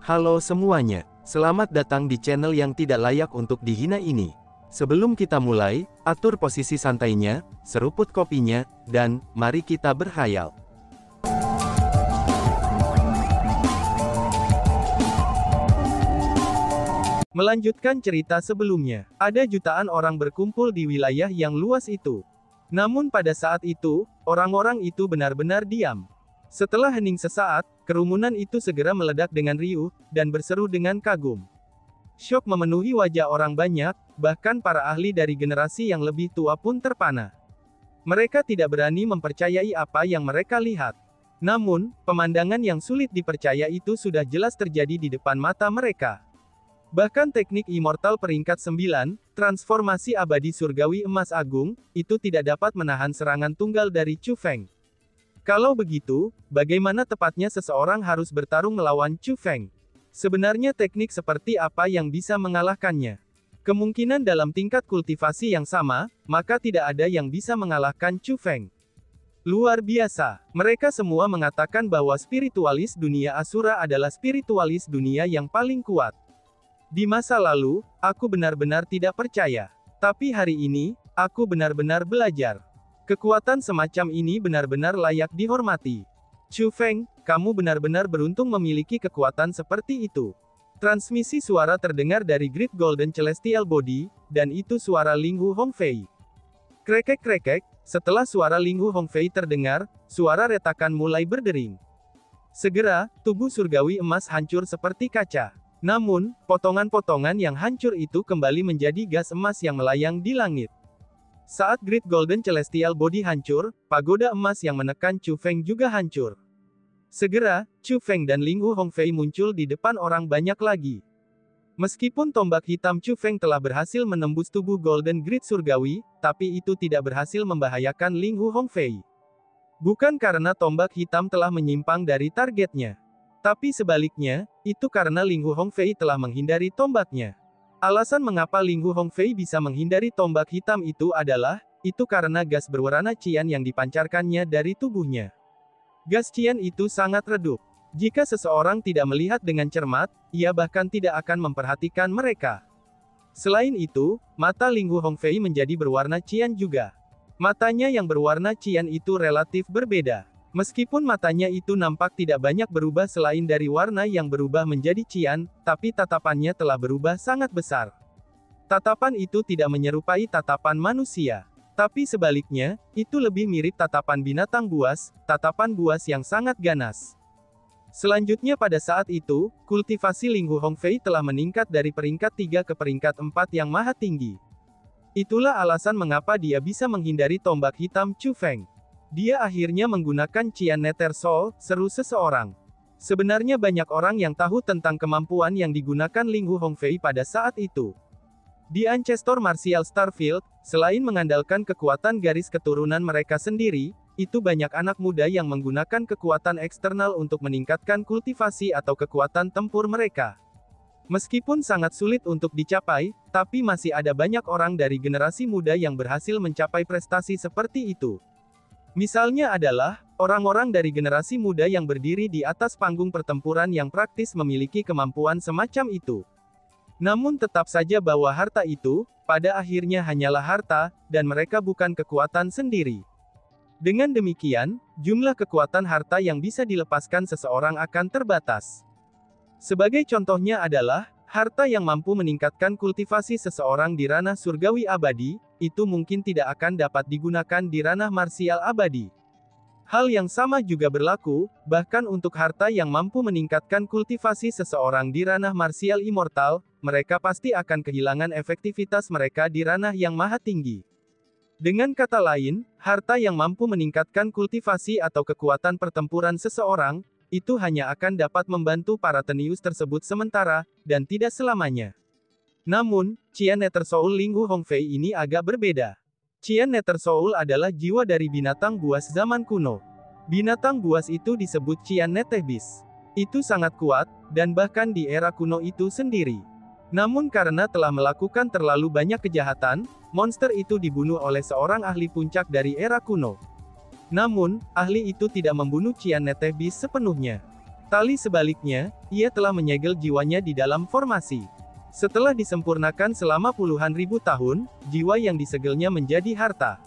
Halo semuanya, selamat datang di channel yang tidak layak untuk dihina ini. Sebelum kita mulai, atur posisi santainya, seruput kopinya, dan mari kita berkhayal. Melanjutkan cerita sebelumnya, ada jutaan orang berkumpul di wilayah yang luas itu. Namun pada saat itu, orang-orang itu benar-benar diam. Setelah hening sesaat, kerumunan itu segera meledak dengan riuh, dan berseru dengan kagum. Syok memenuhi wajah orang banyak, bahkan para ahli dari generasi yang lebih tua pun terpana. Mereka tidak berani mempercayai apa yang mereka lihat. Namun, pemandangan yang sulit dipercaya itu sudah jelas terjadi di depan mata mereka. Bahkan teknik immortal peringkat 9, transformasi abadi surgawi emas agung, itu tidak dapat menahan serangan tunggal dari Chu Feng. Kalau begitu, bagaimana tepatnya seseorang harus bertarung melawan Chu Feng? Sebenarnya teknik seperti apa yang bisa mengalahkannya? Kemungkinan dalam tingkat kultivasi yang sama, maka tidak ada yang bisa mengalahkan Chu Feng. Luar biasa. Mereka semua mengatakan bahwa spiritualis dunia Asura adalah spiritualis dunia yang paling kuat. Di masa lalu, aku benar-benar tidak percaya. Tapi hari ini, aku benar-benar belajar. Kekuatan semacam ini benar-benar layak dihormati. Chu Feng, kamu benar-benar beruntung memiliki kekuatan seperti itu. Transmisi suara terdengar dari Great Golden Celestial Body, dan itu suara Ling Hu Hongfei. Krekek-krekek, setelah suara Ling Hu Hongfei terdengar, suara retakan mulai berdering. Segera, tubuh surgawi emas hancur seperti kaca. Namun, potongan-potongan yang hancur itu kembali menjadi gas emas yang melayang di langit. Saat Great Golden Celestial Body hancur, pagoda emas yang menekan Chu Feng juga hancur. Segera, Chu Feng dan Ling Hu Hongfei muncul di depan orang banyak lagi. Meskipun tombak hitam Chu Feng telah berhasil menembus tubuh Golden Grid Surgawi, tapi itu tidak berhasil membahayakan Ling Hu Hongfei. Bukan karena tombak hitam telah menyimpang dari targetnya. Tapi sebaliknya, itu karena Ling Hu Hongfei telah menghindari tombaknya. Alasan mengapa Ling Hu Hongfei bisa menghindari tombak hitam itu adalah, itu karena gas berwarna cian yang dipancarkannya dari tubuhnya. Gas cian itu sangat redup. Jika seseorang tidak melihat dengan cermat, ia bahkan tidak akan memperhatikan mereka. Selain itu, mata Ling Hu Hongfei menjadi berwarna cian juga. Matanya yang berwarna cian itu relatif berbeda. Meskipun matanya itu nampak tidak banyak berubah selain dari warna yang berubah menjadi cian, tapi tatapannya telah berubah sangat besar. Tatapan itu tidak menyerupai tatapan manusia. Tapi sebaliknya, itu lebih mirip tatapan binatang buas, tatapan buas yang sangat ganas. Selanjutnya pada saat itu, kultivasi Ling Hu Hongfei telah meningkat dari peringkat 3 ke peringkat 4 yang maha tinggi. Itulah alasan mengapa dia bisa menghindari tombak hitam Chu Feng. Dia akhirnya menggunakan Cian Nether Soul, seru seseorang. Sebenarnya banyak orang yang tahu tentang kemampuan yang digunakan Ling Hu Hongfei pada saat itu. Di Ancestor Martial Starfield, selain mengandalkan kekuatan garis keturunan mereka sendiri, itu banyak anak muda yang menggunakan kekuatan eksternal untuk meningkatkan kultivasi atau kekuatan tempur mereka. Meskipun sangat sulit untuk dicapai, tapi masih ada banyak orang dari generasi muda yang berhasil mencapai prestasi seperti itu. Misalnya adalah, orang-orang dari generasi muda yang berdiri di atas panggung pertempuran yang praktis memiliki kemampuan semacam itu. Namun tetap saja bahwa harta itu, pada akhirnya hanyalah harta, dan mereka bukan kekuatan sendiri. Dengan demikian, jumlah kekuatan harta yang bisa dilepaskan seseorang akan terbatas. Sebagai contohnya adalah, harta yang mampu meningkatkan kultivasi seseorang di ranah surgawi abadi, itu mungkin tidak akan dapat digunakan di ranah marsial abadi. Hal yang sama juga berlaku, bahkan untuk harta yang mampu meningkatkan kultivasi seseorang di ranah marsial immortal, mereka pasti akan kehilangan efektivitas mereka di ranah yang maha tinggi. Dengan kata lain, harta yang mampu meningkatkan kultivasi atau kekuatan pertempuran seseorang, itu hanya akan dapat membantu para tenius tersebut sementara, dan tidak selamanya. Namun, Cian Nether Soul Ling Hu Hongfei ini agak berbeda. Cian Nether Soul adalah jiwa dari binatang buas zaman kuno. Binatang buas itu disebut Cian Nether Beast. Itu sangat kuat, dan bahkan di era kuno itu sendiri. Namun karena telah melakukan terlalu banyak kejahatan, monster itu dibunuh oleh seorang ahli puncak dari era kuno. Namun, ahli itu tidak membunuh Cian Nether Beast sepenuhnya. Tali sebaliknya, ia telah menyegel jiwanya di dalam formasi. Setelah disempurnakan selama puluhan ribu tahun, jiwa yang disegelnya menjadi harta.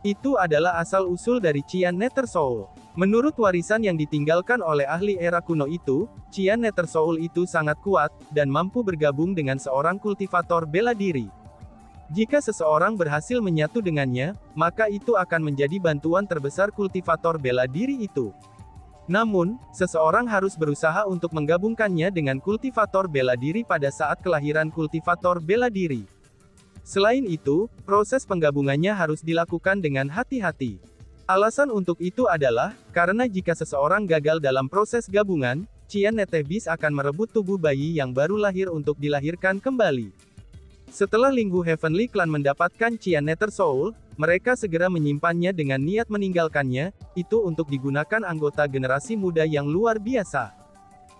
Itu adalah asal-usul dari Cian Nether Soul. Menurut warisan yang ditinggalkan oleh ahli era kuno itu, Cian Nether Soul itu sangat kuat, dan mampu bergabung dengan seorang kultivator bela diri. Jika seseorang berhasil menyatu dengannya, maka itu akan menjadi bantuan terbesar kultivator bela diri itu. Namun, seseorang harus berusaha untuk menggabungkannya dengan kultivator bela diri pada saat kelahiran kultivator bela diri. Selain itu, proses penggabungannya harus dilakukan dengan hati-hati. Alasan untuk itu adalah, karena jika seseorang gagal dalam proses gabungan, Cian Nether Beast akan merebut tubuh bayi yang baru lahir untuk dilahirkan kembali. Setelah Linghu Heavenly Clan mendapatkan Cian Nether Soul, mereka segera menyimpannya dengan niat meninggalkannya, itu untuk digunakan anggota generasi muda yang luar biasa.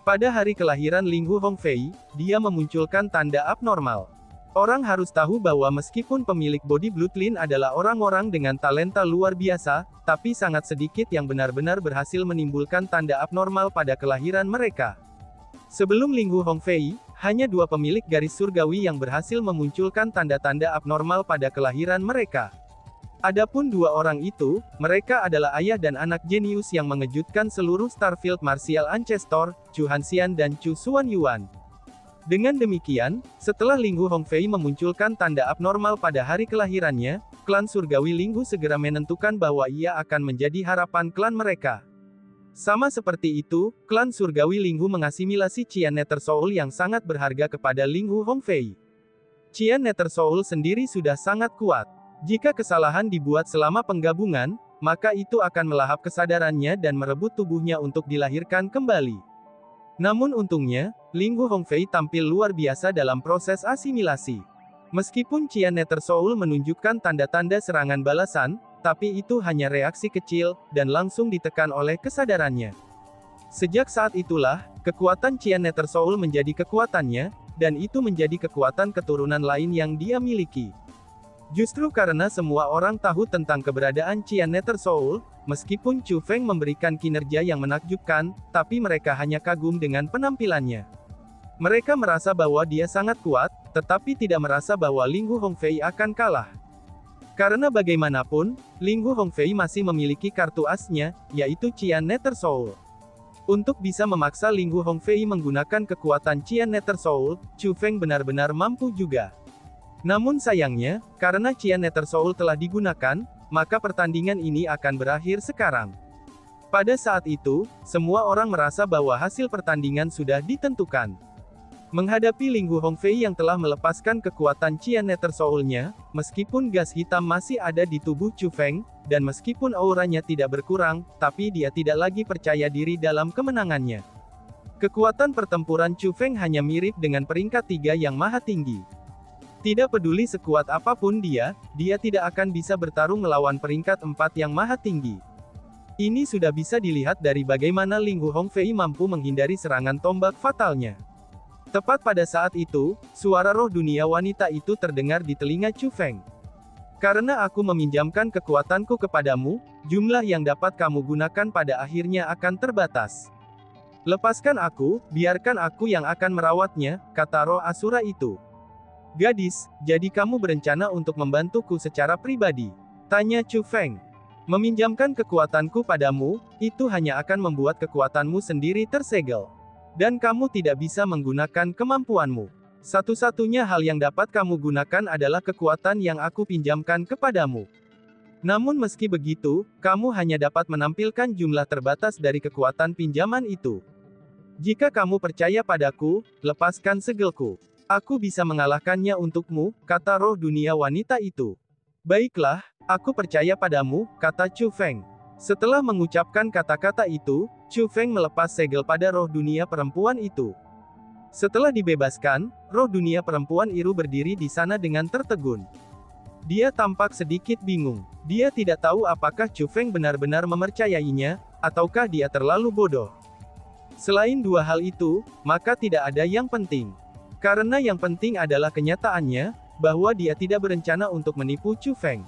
Pada hari kelahiran Linghu Hongfei, dia memunculkan tanda abnormal. Orang harus tahu bahwa meskipun pemilik body bloodline adalah orang-orang dengan talenta luar biasa, tapi sangat sedikit yang benar-benar berhasil menimbulkan tanda abnormal pada kelahiran mereka. Sebelum Linghu Hongfei, hanya 2 pemilik garis surgawi yang berhasil memunculkan tanda-tanda abnormal pada kelahiran mereka. Adapun 2 orang itu, mereka adalah ayah dan anak jenius yang mengejutkan seluruh Starfield Martial Ancestor, Chu Hanxian dan Chu Xuanyuan. Dengan demikian, setelah Linghu Hongfei memunculkan tanda abnormal pada hari kelahirannya, klan surgawi Linghu segera menentukan bahwa ia akan menjadi harapan klan mereka. Sama seperti itu, klan surgawi Linghu mengasimilasi Cian Nether Soul yang sangat berharga kepada Linghu Hongfei. Cian Nether Soul sendiri sudah sangat kuat. Jika kesalahan dibuat selama penggabungan, maka itu akan melahap kesadarannya dan merebut tubuhnya untuk dilahirkan kembali. Namun untungnya, Linghu Hongfei tampil luar biasa dalam proses asimilasi. Meskipun Cian Nether Soul menunjukkan tanda-tanda serangan balasan, tapi itu hanya reaksi kecil, dan langsung ditekan oleh kesadarannya. Sejak saat itulah, kekuatan Cian Nether Soul menjadi kekuatannya, dan itu menjadi kekuatan keturunan lain yang dia miliki. Justru karena semua orang tahu tentang keberadaan Cian Nether Soul, meskipun Chu Feng memberikan kinerja yang menakjubkan, tapi mereka hanya kagum dengan penampilannya. Mereka merasa bahwa dia sangat kuat, tetapi tidak merasa bahwa Linghu Hongfei akan kalah. Karena bagaimanapun, Linghu Hongfei masih memiliki kartu asnya, yaitu Cian Nether Soul. Untuk bisa memaksa Linghu Hongfei menggunakan kekuatan Cian Nether Soul, Chu Feng benar-benar mampu juga. Namun sayangnya, karena Cian Nether Soul telah digunakan, maka pertandingan ini akan berakhir sekarang. Pada saat itu, semua orang merasa bahwa hasil pertandingan sudah ditentukan. Menghadapi Linghu Hongfei yang telah melepaskan kekuatan Cian Nether Soul-nya, meskipun gas hitam masih ada di tubuh Chu Feng, dan meskipun auranya tidak berkurang, tapi dia tidak lagi percaya diri dalam kemenangannya. Kekuatan pertempuran Chu Feng hanya mirip dengan peringkat 3 yang maha tinggi. Tidak peduli sekuat apapun dia tidak akan bisa bertarung melawan peringkat 4 yang maha tinggi. Ini sudah bisa dilihat dari bagaimana Linghu Hongfei mampu menghindari serangan tombak fatalnya. Tepat pada saat itu, suara roh dunia wanita itu terdengar di telinga Chu Feng. Karena aku meminjamkan kekuatanku kepadamu, jumlah yang dapat kamu gunakan pada akhirnya akan terbatas. Lepaskan aku, biarkan aku yang akan merawatnya, kata roh Asura itu. Gadis, jadi kamu berencana untuk membantuku secara pribadi? Tanya Chu Feng. Meminjamkan kekuatanku padamu, itu hanya akan membuat kekuatanmu sendiri tersegel. Dan kamu tidak bisa menggunakan kemampuanmu. Satu-satunya hal yang dapat kamu gunakan adalah kekuatan yang aku pinjamkan kepadamu. Namun meski begitu, kamu hanya dapat menampilkan jumlah terbatas dari kekuatan pinjaman itu. Jika kamu percaya padaku, lepaskan segelku. Aku bisa mengalahkannya untukmu, kata roh dunia wanita itu. Baiklah, aku percaya padamu, kata Chu Feng. Setelah mengucapkan kata-kata itu, Chu Feng melepas segel pada roh dunia perempuan itu. Setelah dibebaskan, roh dunia perempuan itu berdiri di sana dengan tertegun. Dia tampak sedikit bingung. Dia tidak tahu apakah Chu Feng benar-benar mempercayainya, ataukah dia terlalu bodoh. Selain 2 hal itu, maka tidak ada yang penting. Karena yang penting adalah kenyataannya, bahwa dia tidak berencana untuk menipu Chu Feng.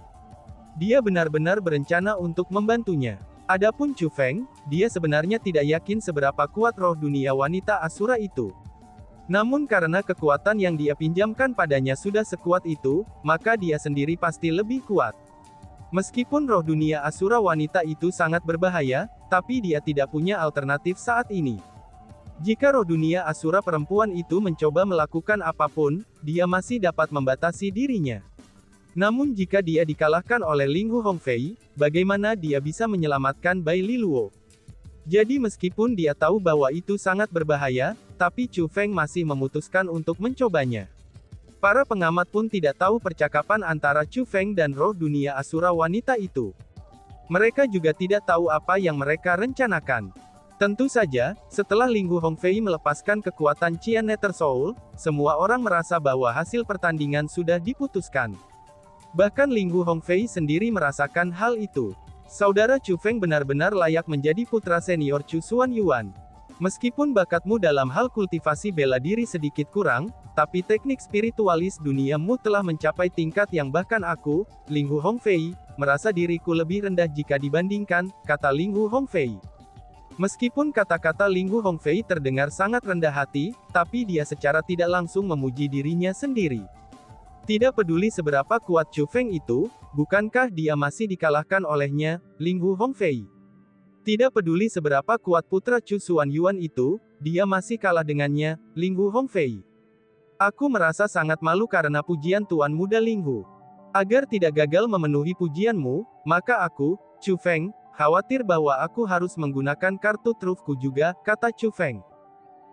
Dia benar-benar berencana untuk membantunya. Adapun Chu Feng, dia sebenarnya tidak yakin seberapa kuat roh dunia wanita Asura itu. Namun karena kekuatan yang dia pinjamkan padanya sudah sekuat itu, maka dia sendiri pasti lebih kuat. Meskipun roh dunia Asura wanita itu sangat berbahaya, tapi dia tidak punya alternatif saat ini. Jika roh dunia Asura perempuan itu mencoba melakukan apapun, dia masih dapat membatasi dirinya. Namun jika dia dikalahkan oleh Linghu Hongfei, bagaimana dia bisa menyelamatkan Bai Liluo? Jadi meskipun dia tahu bahwa itu sangat berbahaya, tapi Chu Feng masih memutuskan untuk mencobanya. Para pengamat pun tidak tahu percakapan antara Chu Feng dan roh dunia Asura wanita itu. Mereka juga tidak tahu apa yang mereka rencanakan. Tentu saja, setelah Linghu Hongfei melepaskan kekuatan Qian Nether Soul, semua orang merasa bahwa hasil pertandingan sudah diputuskan. Bahkan Linghu Hongfei sendiri merasakan hal itu. Saudara Chu Feng benar-benar layak menjadi putra senior Chu Xuan Yuan. Meskipun bakatmu dalam hal kultivasi bela diri sedikit kurang, tapi teknik spiritualis duniamu telah mencapai tingkat yang bahkan aku, Linghu Hongfei, merasa diriku lebih rendah jika dibandingkan, kata Linghu Hongfei. Meskipun kata-kata Linghu Hongfei terdengar sangat rendah hati, tapi dia secara tidak langsung memuji dirinya sendiri. Tidak peduli seberapa kuat Chu Feng itu, bukankah dia masih dikalahkan olehnya, Linghu Hongfei? Tidak peduli seberapa kuat putra Chu Xuan Yuan itu, dia masih kalah dengannya, Linghu Hongfei. Aku merasa sangat malu karena pujian Tuan Muda Linghu. Agar tidak gagal memenuhi pujianmu, maka aku, Chu Feng, khawatir bahwa aku harus menggunakan kartu trufku juga, kata Chu Feng.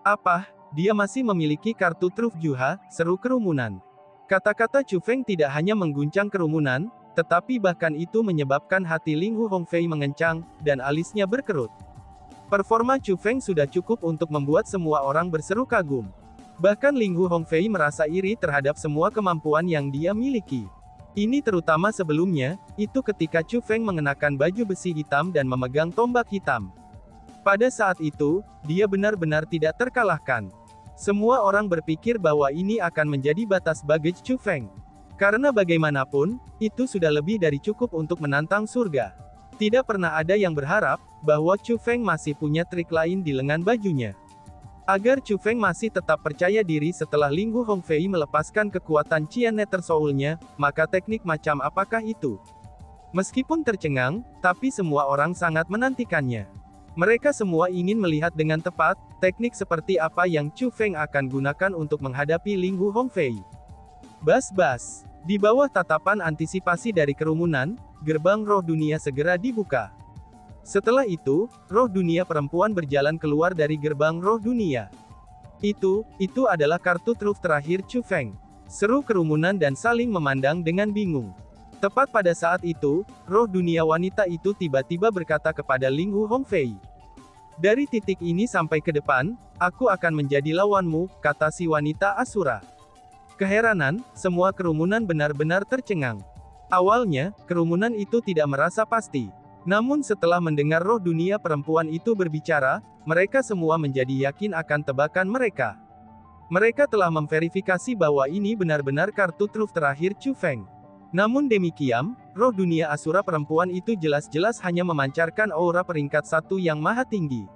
Apa, dia masih memiliki kartu truf Juha, seru kerumunan. Kata-kata Chu Feng tidak hanya mengguncang kerumunan, tetapi bahkan itu menyebabkan hati Linghu Hongfei mengencang, dan alisnya berkerut. Performa Chu Feng sudah cukup untuk membuat semua orang berseru kagum. Bahkan Linghu Hongfei merasa iri terhadap semua kemampuan yang dia miliki. Ini terutama sebelumnya, itu ketika Chu Feng mengenakan baju besi hitam dan memegang tombak hitam. Pada saat itu, dia benar-benar tidak terkalahkan. Semua orang berpikir bahwa ini akan menjadi batas baggage Chu Feng. Karena bagaimanapun, itu sudah lebih dari cukup untuk menantang surga. Tidak pernah ada yang berharap, bahwa Chu Feng masih punya trik lain di lengan bajunya. Agar Chu Feng masih tetap percaya diri setelah Linghu Hongfei melepaskan kekuatan Qian Nether Soul-nya, maka teknik macam apakah itu? Meskipun tercengang, tapi semua orang sangat menantikannya. Mereka semua ingin melihat dengan tepat, teknik seperti apa yang Chu Feng akan gunakan untuk menghadapi Linghu Hongfei. Bas-bas. Di bawah tatapan antisipasi dari kerumunan, gerbang roh dunia segera dibuka. Setelah itu, roh dunia perempuan berjalan keluar dari gerbang roh dunia. Itu adalah kartu truf terakhir Chu Feng. Seru kerumunan dan saling memandang dengan bingung. Tepat pada saat itu, roh dunia wanita itu tiba-tiba berkata kepada Linghu Hongfei. Dari titik ini sampai ke depan, aku akan menjadi lawanmu, kata si wanita Asura. Keheranan, semua kerumunan benar-benar tercengang. Awalnya, kerumunan itu tidak merasa pasti. Namun setelah mendengar roh dunia perempuan itu berbicara, mereka semua menjadi yakin akan tebakan mereka. Mereka telah memverifikasi bahwa ini benar-benar kartu truf terakhir Chu Feng. Namun demikian, roh dunia Asura perempuan itu jelas-jelas hanya memancarkan aura peringkat 1 yang maha tinggi.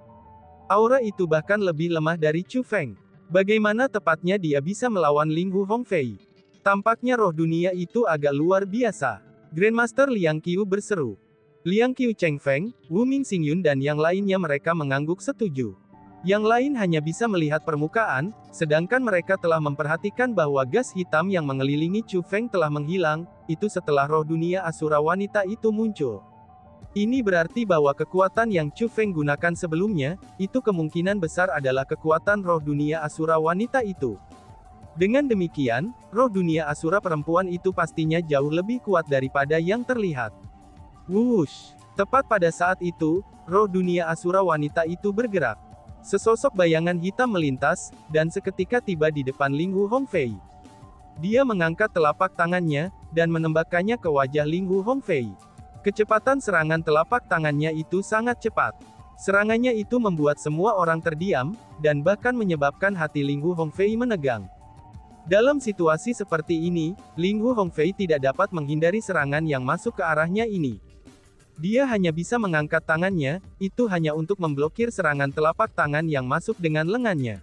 Aura itu bahkan lebih lemah dari Chu Feng. Bagaimana tepatnya dia bisa melawan Linghu Hongfei? Tampaknya roh dunia itu agak luar biasa. Grandmaster Liang Qiu berseru. Liang Qiu Cheng Feng, Wu Ming Xingyun dan yang lainnya mereka mengangguk setuju. Yang lain hanya bisa melihat permukaan, sedangkan mereka telah memperhatikan bahwa gas hitam yang mengelilingi Chu Feng telah menghilang, itu setelah roh dunia Asura wanita itu muncul. Ini berarti bahwa kekuatan yang Chu Feng gunakan sebelumnya, itu kemungkinan besar adalah kekuatan roh dunia Asura wanita itu. Dengan demikian, roh dunia Asura perempuan itu pastinya jauh lebih kuat daripada yang terlihat. Wush! Tepat pada saat itu, roh dunia Asura wanita itu bergerak. Sesosok bayangan hitam melintas, dan seketika tiba di depan Linghu Hongfei. Dia mengangkat telapak tangannya, dan menembakkannya ke wajah Linghu Hongfei. Kecepatan serangan telapak tangannya itu sangat cepat. Serangannya itu membuat semua orang terdiam, dan bahkan menyebabkan hati Linghu Hongfei menegang. Dalam situasi seperti ini, Linghu Hongfei tidak dapat menghindari serangan yang masuk ke arahnya ini. Dia hanya bisa mengangkat tangannya, itu hanya untuk memblokir serangan telapak tangan yang masuk dengan lengannya.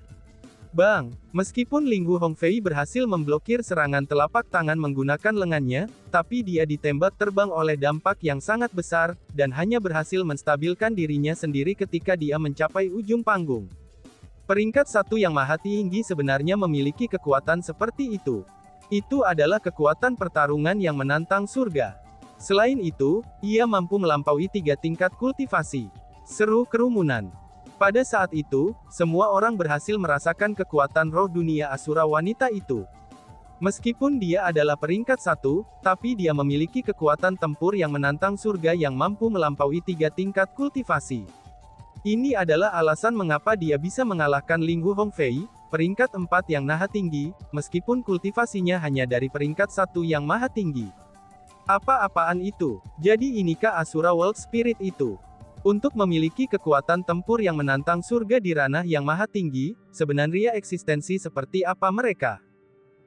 Bang! Meskipun Linggu Hongfei berhasil memblokir serangan telapak tangan menggunakan lengannya, tapi dia ditembak terbang oleh dampak yang sangat besar, dan hanya berhasil menstabilkan dirinya sendiri ketika dia mencapai ujung panggung. Peringkat 1 yang maha tinggi sebenarnya memiliki kekuatan seperti itu. Itu adalah kekuatan pertarungan yang menantang surga. Selain itu, ia mampu melampaui 3 tingkat kultivasi. Seru kerumunan. Pada saat itu, semua orang berhasil merasakan kekuatan roh dunia asura wanita itu. Meskipun dia adalah peringkat 1, tapi dia memiliki kekuatan tempur yang menantang surga yang mampu melampaui 3 tingkat kultivasi. Ini adalah alasan mengapa dia bisa mengalahkan Linggu Hongfei, peringkat 4 yang maha tinggi, meskipun kultivasinya hanya dari peringkat 1 yang maha tinggi. Apa-apaan itu? Jadi inikah Asura World Spirit itu? Untuk memiliki kekuatan tempur yang menantang surga di ranah yang maha tinggi, sebenarnya eksistensi seperti apa mereka?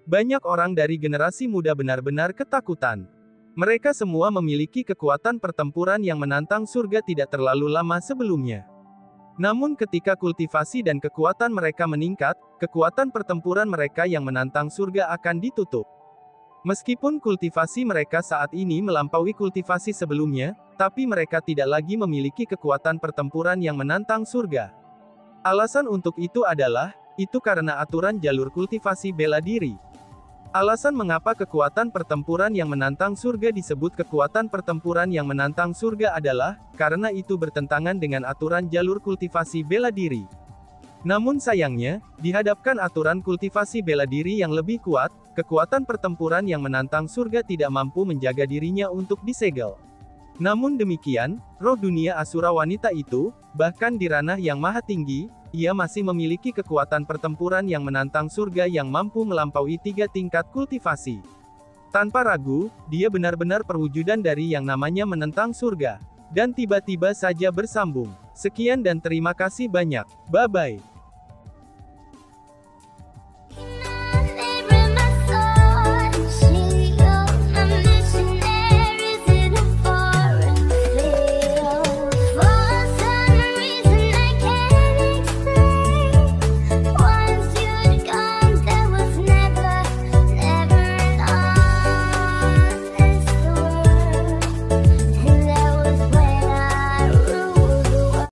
Banyak orang dari generasi muda benar-benar ketakutan. Mereka semua memiliki kekuatan pertempuran yang menantang surga tidak terlalu lama sebelumnya. Namun ketika kultivasi dan kekuatan mereka meningkat, kekuatan pertempuran mereka yang menantang surga akan ditutup. Meskipun kultivasi mereka saat ini melampaui kultivasi sebelumnya, tapi mereka tidak lagi memiliki kekuatan pertempuran yang menantang surga. Alasan untuk itu adalah, itu karena aturan jalur kultivasi bela diri. Alasan mengapa kekuatan pertempuran yang menantang surga disebut kekuatan pertempuran yang menantang surga adalah, karena itu bertentangan dengan aturan jalur kultivasi bela diri. Namun sayangnya, dihadapkan aturan kultivasi bela diri yang lebih kuat, kekuatan pertempuran yang menantang surga tidak mampu menjaga dirinya untuk disegel. Namun demikian, roh dunia asura wanita itu, bahkan di ranah yang maha tinggi, ia masih memiliki kekuatan pertempuran yang menantang surga yang mampu melampaui 3 tingkat kultivasi. Tanpa ragu, dia benar-benar perwujudan dari yang namanya menentang surga. Dan tiba-tiba saja bersambung. Sekian dan terima kasih banyak. Bye-bye.